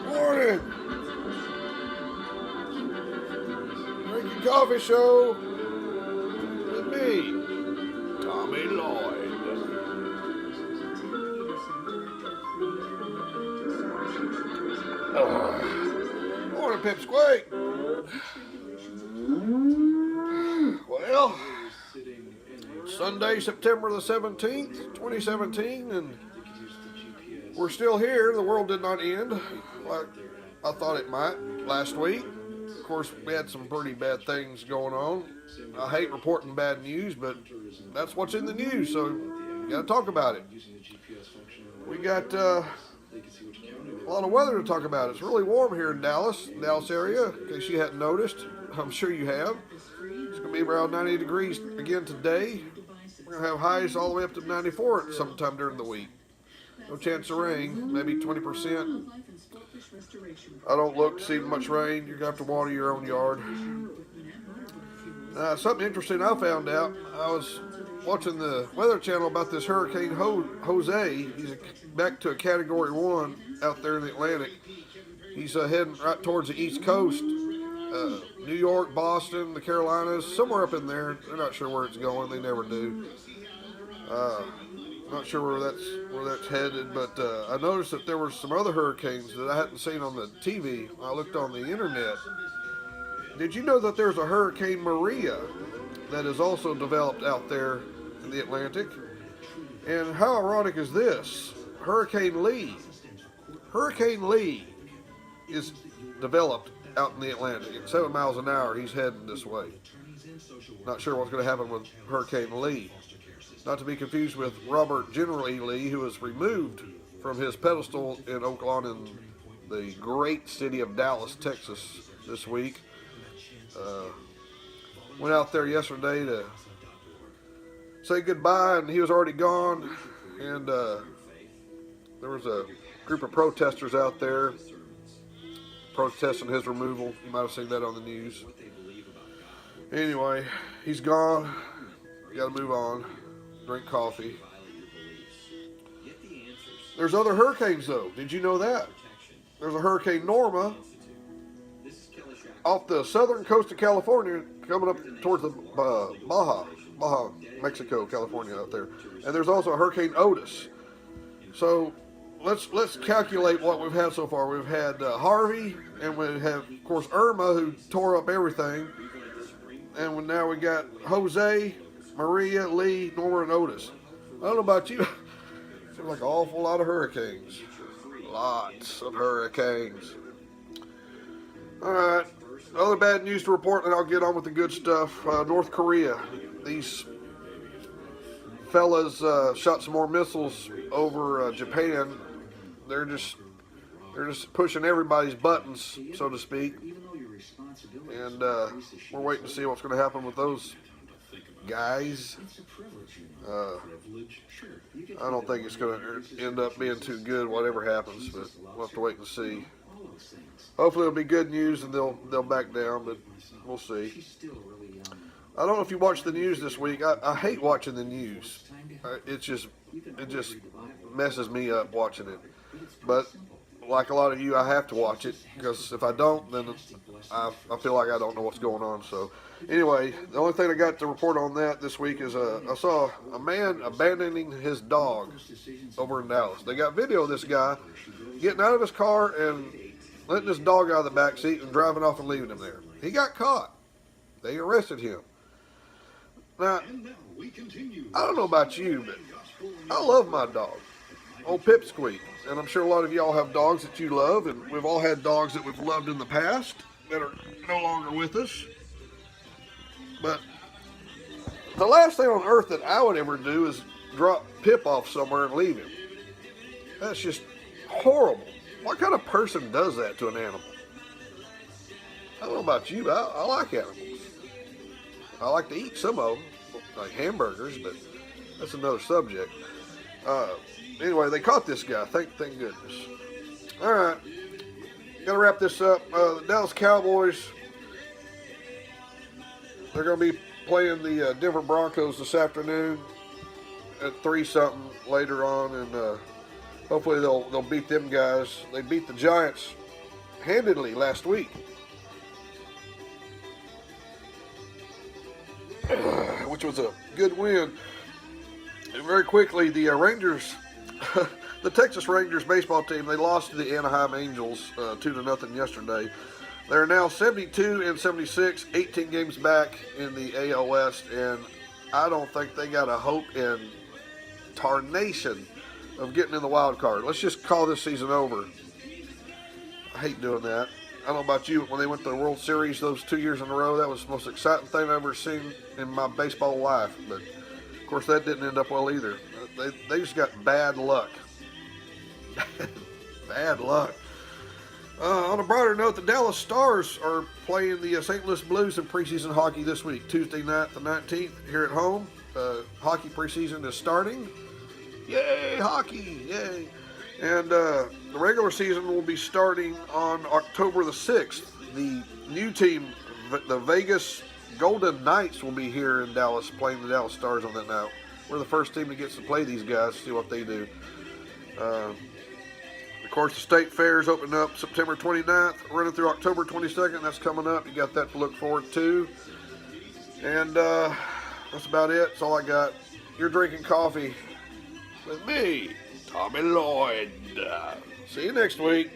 Morning. Drinking Coffee Show with me, Tommy Lloyd. Morning, Pipsqueak. Well, Sunday, September the 17th, 2017, and we're still here. The world did not end like I thought it might last week. Of course, we had some pretty bad things going on. I hate reporting bad news, but that's what's in the news, so you got to talk about it. We got a lot of weather to talk about. It's really warm here in Dallas area, in case you hadn't noticed. I'm sure you have. It's going to be around 90 degrees again today. We're going to have highs all the way up to 94 sometime during the week. No chance of rain, maybe 20%. I don't look to see much rain. You're going to have to water your own yard. Something interesting I found out. I was watching the Weather Channel about this Hurricane Jose. He's back to a Category 1 out there in the Atlantic. He's heading right towards the East Coast. New York, Boston, the Carolinas, somewhere up in there. They're not sure where it's going. They never do. Not sure where that's headed, but I noticed that there were some other hurricanes that I hadn't seen on the TV. I looked on the internet. Did you know that there's a Hurricane Maria that is also developed out there in the Atlantic? And how ironic is this? Hurricane Lee is developed out in the Atlantic. At 7 miles an hour, he's heading this way. Not sure what's going to happen with Hurricane Lee. Not to be confused with Robert General E. Lee, who was removed from his pedestal in Oaklawn in the great city of Dallas, Texas, this week. Went out there yesterday to say goodbye, and he was already gone. And there was a group of protesters out there protesting his removal. You might have seen that on the news. Anyway, he's gone. Got to move on. Drink coffee. There's other hurricanes, though. Did you know that? There's a Hurricane Norma off the southern coast of California, coming up towards the Baja, Mexico, California out there. And there's also a Hurricane Otis. So let's calculate what we've had so far. We've had Harvey, and we have, of course, Irma, who tore up everything. And now we got Jose, Maria, Lee, Norma, and Otis. I don't know about you. Seems like an awful lot of hurricanes. Lots of hurricanes. All right. Other bad news to report, and I'll get on with the good stuff. North Korea. These fellas shot some more missiles over Japan. They're just pushing everybody's buttons, so to speak. And we're waiting to see what's going to happen with those guys. I don't think it's going to end up being too good, whatever happens, but we'll have to wait and see. Hopefully it'll be good news and they'll back down, but we'll see. I don't know if you watched the news this week. I hate watching the news. It just messes me up watching it. But like a lot of you, I have to watch it, because if I don't, then I feel like I don't know what's going on. So anyway, the only thing I got to report on that this week is I saw a man abandoning his dog over in Dallas. They got video of this guy getting out of his car and letting his dog out of the back seat and driving off and leaving him there. He got caught. They arrested him. Now, I don't know about you, but I love my dog, old Pipsqueak. And I'm sure a lot of y'all have dogs that you love, and we've all had dogs that we've loved in the past that are no longer with us. But the last thing on earth that I would ever do is drop Pip off somewhere and leave him. That's just horrible. What kind of person does that to an animal? I don't know about you, but I like animals. I like to eat some of them, like hamburgers, but that's another subject. Anyway, they caught this guy. Thank goodness. All right, gotta wrap this up. The Dallas Cowboys, they're gonna be playing the Denver Broncos this afternoon. at 3-something later on, and hopefully they'll beat them guys. They beat the Giants handedly last week, which was a good win. And very quickly, the Rangers, the Texas Rangers baseball team, they lost to the Anaheim Angels 2-0 yesterday. They're now 72-76, 18 games back in the AL West, and I don't think they got a hope in tarnation of getting in the wild card. Let's just call this season over. I hate doing that. I don't know about you, but when they went to the World Series those 2 years in a row, that was the most exciting thing I've ever seen in my baseball life. But of course, that didn't end up well either. They just got bad luck. Bad luck. On a brighter note, the Dallas Stars are playing the St. Louis Blues in preseason hockey this week, Tuesday night the 19th, here at home. Hockey preseason is starting. Yay, hockey, yay. And the regular season will be starting on October the 6th. The new team, the Vegas Golden Knights, will be here in Dallas playing the Dallas Stars on that night. We're the first team that gets to play these guys, see what they do. Of course, the state fairs open up September 29th, running through October 22nd. That's coming up. You got that to look forward to. And that's about it. That's all I got. You're drinking coffee with me, Tommy Loyd. See you next week.